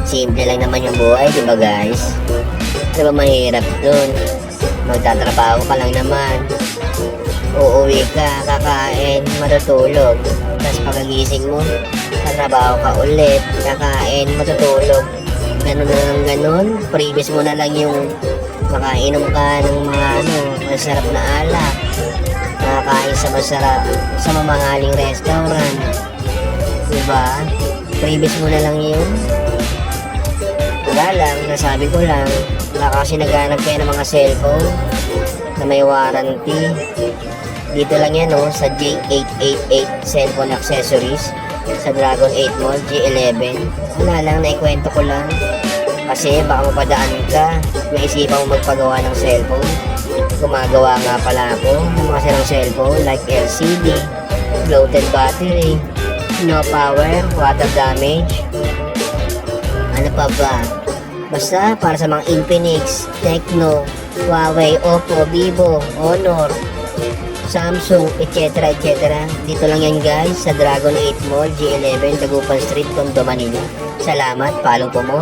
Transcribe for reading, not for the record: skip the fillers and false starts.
Simple lang naman yung buhay, di ba guys? Ano ba mahirap dun? Magtatrabaho ka lang naman. Uuwi ka, kakain, matutulog. Tapos pagagising mo, tatrabaho ka ulit, kakain, matutulog. Ganun na lang ganun. Previous mo na lang yung makainom ka ng mga masarap na alak. Nakakain sa masarap, sa mamahaling restaurant. Diba? Previous mo na lang yun. Wala lang, nasabi ko lang, baka kasi naghanap kayo ng mga cellphone na may warranty. Dito lang yan sa J888 Cellphone Accessories sa Dragon 8 Mall, G11. Wala lang, naikwento ko lang. Kasi baka mapadaan ka, naisipan mo magpagawa ng cellphone. Gumagawa nga pala ako ng mga sirang cellphone like LCD, bloated battery, no power, water damage. Ano pa ba? Basta para sa mga Infinix, Tecno, Huawei, Oppo, Vivo, Honor, Samsung, etc. Dito lang yan guys sa Dragon 8 Mall, G11, Dagupan Street, Tondo, Manila. Salamat, palong po mo.